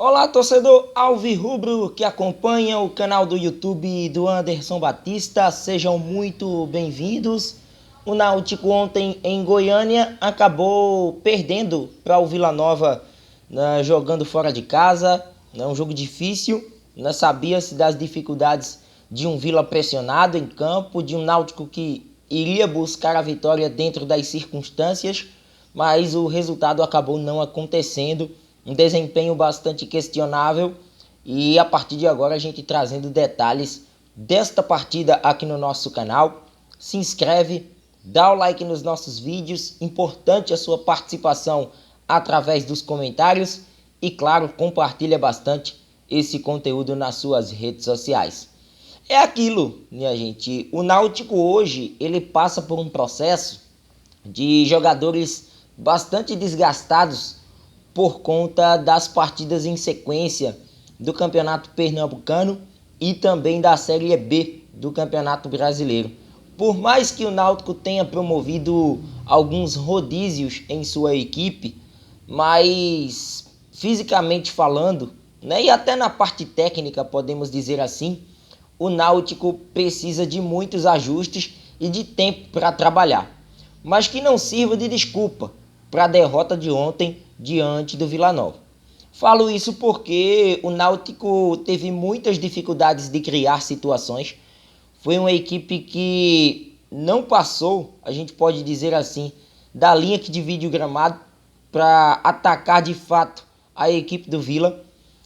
Olá, torcedor alvirrubro que acompanha o canal do YouTube do Anderson Batista, sejam muito bem-vindos. O Náutico ontem em Goiânia acabou perdendo para o Vila Nova, né, jogando fora de casa, né, um jogo difícil, né, sabia-se das dificuldades de um Vila pressionado em campo, de um Náutico que iria buscar a vitória dentro das circunstâncias, mas o resultado acabou não acontecendo. Um desempenho bastante questionável, e a partir de agora a gente trazendo detalhes desta partida aqui no nosso canal. Se inscreve, dá o like nos nossos vídeos, importante a sua participação através dos comentários e, claro, compartilha bastante esse conteúdo nas suas redes sociais. É aquilo, minha gente, o Náutico hoje ele passa por um processo de jogadores bastante desgastados por conta das partidas em sequência do Campeonato Pernambucano e também da Série B do Campeonato Brasileiro. Por mais que o Náutico tenha promovido alguns rodízios em sua equipe, mas fisicamente falando, né, e até na parte técnica, podemos dizer assim, o Náutico precisa de muitos ajustes e de tempo para trabalhar, mas que não sirva de desculpa para a derrota de ontem diante do Vila Nova. Falo isso porque o Náutico teve muitas dificuldades de criar situações. Foi uma equipe que não passou, a gente pode dizer assim, da linha que divide o gramado para atacar de fato a equipe do Vila.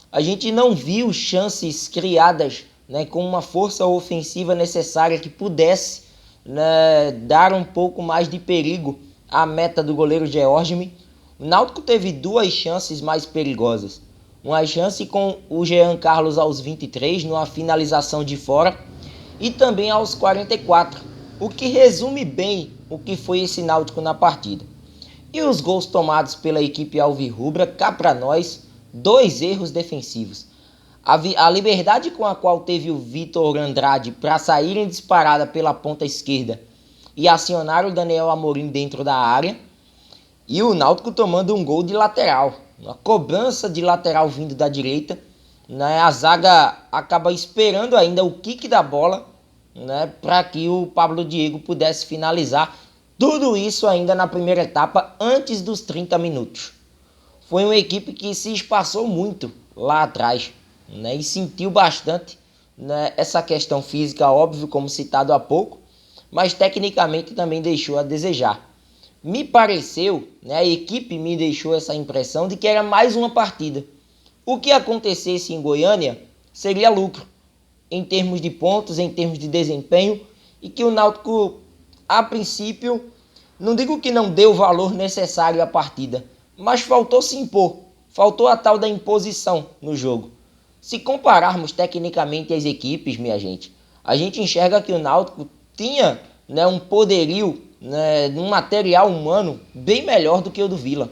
A gente não viu chances criadas, né, com uma força ofensiva necessária que pudesse, né, dar um pouco mais de perigo à meta do goleiro George. O Náutico teve duas chances mais perigosas. Uma chance com o Jean Carlos aos 23, numa finalização de fora, e também aos 44, o que resume bem o que foi esse Náutico na partida. E os gols tomados pela equipe alvirrubra, cá para nós, dois erros defensivos. A liberdade com a qual teve o Vitor Andrade para sair em disparada pela ponta esquerda e acionar o Daniel Amorim dentro da área, e o Náutico tomando um gol de lateral, uma cobrança de lateral vindo da direita, né? A zaga acaba esperando ainda o kick da bola, né, para que o Pablo Diego pudesse finalizar. Tudo isso ainda na primeira etapa, antes dos 30 minutos. Foi uma equipe que se espaçou muito lá atrás, né, e sentiu bastante, né, essa questão física, óbvio, como citado há pouco, mas tecnicamente também deixou a desejar. Me pareceu, né, a equipe me deixou essa impressão de que era mais uma partida. O que acontecesse em Goiânia seria lucro, em termos de pontos, em termos de desempenho, e que o Náutico, a princípio, não digo que não deu o valor necessário à partida, mas faltou se impor, faltou a tal da imposição no jogo. Se compararmos tecnicamente as equipes, minha gente, a gente enxerga que o Náutico tinha, né, um poderio, né, um material humano bem melhor do que o do Vila.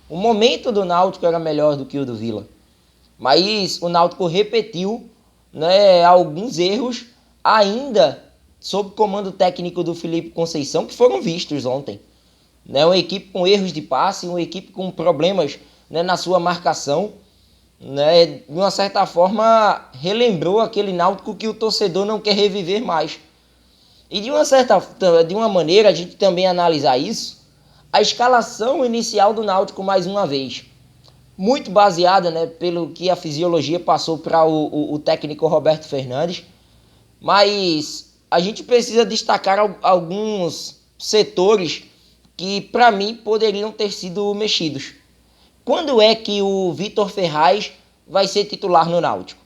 O momento do Náutico era melhor do que o do Vila. Mas o Náutico repetiu, né, alguns erros ainda sob comando técnico do Felipe Conceição que foram vistos ontem. Né, uma equipe com erros de passe, uma equipe com problemas, né, na sua marcação. Né, de uma certa forma relembrou aquele Náutico que o torcedor não quer reviver mais. E de uma maneira a gente também analisar isso, a escalação inicial do Náutico mais uma vez, muito baseada, né, pelo que a fisiologia passou para o técnico Roberto Fernandes, mas a gente precisa destacar alguns setores que para mim poderiam ter sido mexidos. Quando é que o Vitor Ferraz vai ser titular no Náutico?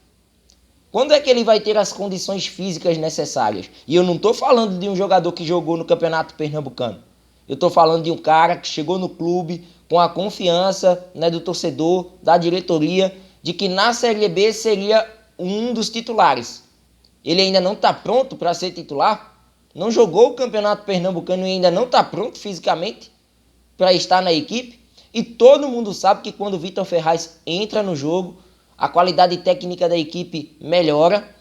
Quando é que ele vai ter as condições físicas necessárias? E eu não estou falando de um jogador que jogou no Campeonato Pernambucano. Eu estou falando de um cara que chegou no clube com a confiança, né, do torcedor, da diretoria, de que na Série B seria um dos titulares. Ele ainda não está pronto para ser titular? Não jogou o Campeonato Pernambucano e ainda não está pronto fisicamente para estar na equipe? E todo mundo sabe que quando o Vitor Ferraz entra no jogo, a qualidade técnica da equipe melhora,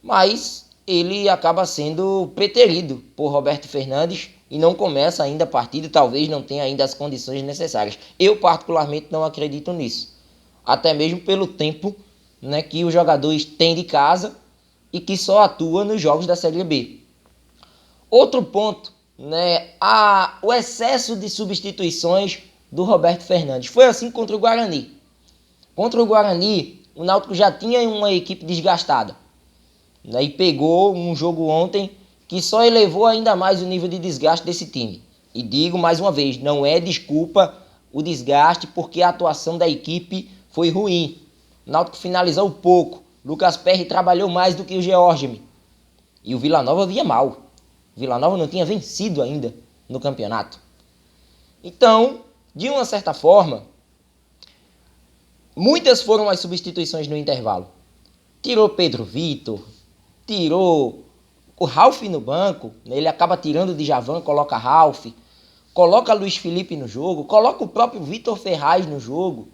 mas ele acaba sendo preterido por Roberto Fernandes e não começa ainda a partida, talvez não tenha ainda as condições necessárias. Eu particularmente não acredito nisso. até mesmo pelo tempo, né, que os jogadores têm de casa e que só atua nos jogos da Série B. Outro ponto, né, o excesso de substituições do Roberto Fernandes. Foi assim contra o Guarani. Contra o Guarani, o Náutico já tinha uma equipe desgastada, né, e pegou um jogo ontem que só elevou ainda mais o nível de desgaste desse time. E digo mais uma vez, não é desculpa o desgaste, porque a atuação da equipe foi ruim. O Náutico finalizou pouco. Lucas Perry trabalhou mais do que o George. E o Vila Nova vinha mal. O Vila Nova não tinha vencido ainda no campeonato. Então, de uma certa forma, muitas foram as substituições no intervalo. Tirou Pedro Vitor, tirou o Ralf no banco, ele acaba tirando o Djavan, coloca Ralf, coloca Luiz Felipe no jogo, coloca o próprio Vitor Ferraz no jogo.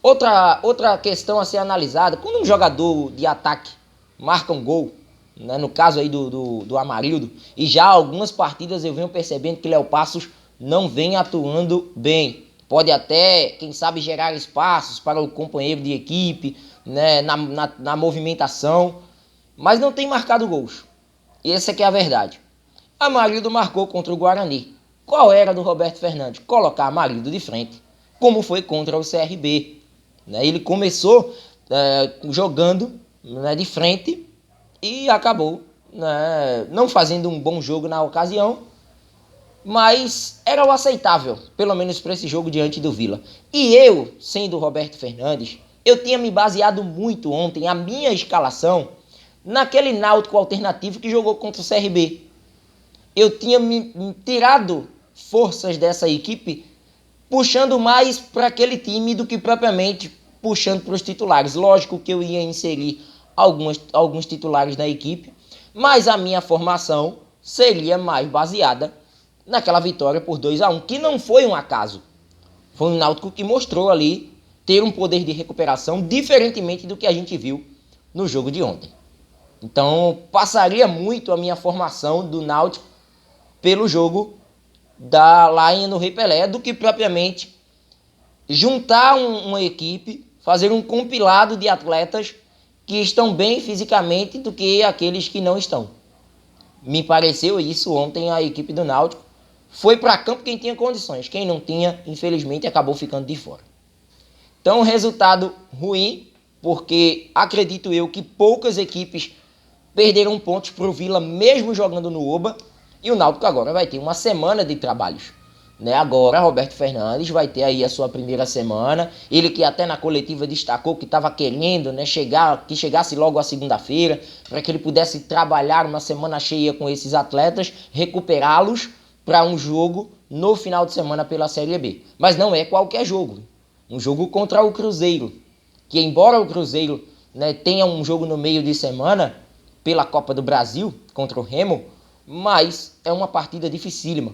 Outra questão a ser analisada, quando um jogador de ataque marca um gol, né, no caso aí do Amarildo, e já algumas partidas eu venho percebendo que Léo Passos não vem atuando bem. Pode até, quem sabe, gerar espaços para o companheiro de equipe, né, na movimentação, mas não tem marcado gols. E essa aqui é a verdade. Amarildo marcou contra o Guarani. Qual era do Roberto Fernandes? Colocar Amarildo de frente, como foi contra o CRB. Ele começou jogando, né, de frente e acabou, né, não fazendo um bom jogo na ocasião, mas era o aceitável, pelo menos para esse jogo diante do Vila. E eu, sendo o Roberto Fernandes, eu tinha me baseado muito ontem, a minha escalação, naquele Náutico alternativo que jogou contra o CRB. Eu tinha me tirado forças dessa equipe, puxando mais para aquele time do que propriamente puxando para os titulares. Lógico que eu ia inserir alguns titulares na equipe, mas a minha formação seria mais baseada naquela vitória por 2-1, que não foi um acaso. Foi um Náutico que mostrou ali ter um poder de recuperação diferentemente do que a gente viu no jogo de ontem. Então, passaria muito a minha formação do Náutico pelo jogo lá no Rei Pelé do que propriamente juntar uma equipe, fazer um compilado de atletas que estão bem fisicamente do que aqueles que não estão. Me pareceu isso ontem. A equipe do Náutico foi para campo quem tinha condições, quem não tinha, infelizmente, acabou ficando de fora. Então, resultado ruim, porque acredito eu que poucas equipes perderam pontos para o Vila, mesmo jogando no Oba, e o Náutico agora vai ter uma semana de trabalhos. Agora, Roberto Fernandes vai ter aí a sua primeira semana, ele que até na coletiva destacou que estava querendo, né, que chegasse logo a segunda-feira, para que ele pudesse trabalhar uma semana cheia com esses atletas, recuperá-los para um jogo no final de semana pela Série B. Mas não é qualquer jogo, um jogo contra o Cruzeiro, que embora o Cruzeiro, né, tenha um jogo no meio de semana pela Copa do Brasil contra o Remo, mas é uma partida dificílima.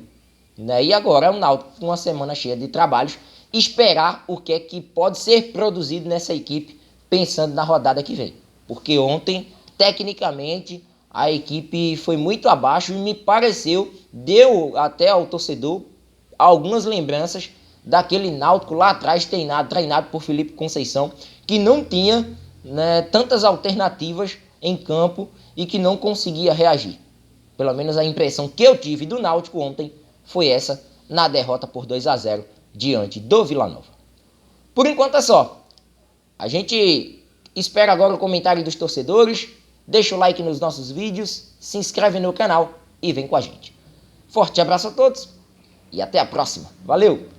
E agora é um Náutico com uma semana cheia de trabalhos, esperar o que é que pode ser produzido nessa equipe, pensando na rodada que vem. Porque ontem, tecnicamente, a equipe foi muito abaixo e me pareceu, deu até ao torcedor algumas lembranças daquele Náutico lá atrás, treinado por Felipe Conceição, que não tinha, né, tantas alternativas em campo e que não conseguia reagir. Pelo menos a impressão que eu tive do Náutico ontem foi essa, na derrota por 2-0 diante do Vila Nova. Por enquanto é só. A gente espera agora o comentário dos torcedores, deixa o like nos nossos vídeos, se inscreve no canal e vem com a gente. Forte abraço a todos e até a próxima. Valeu!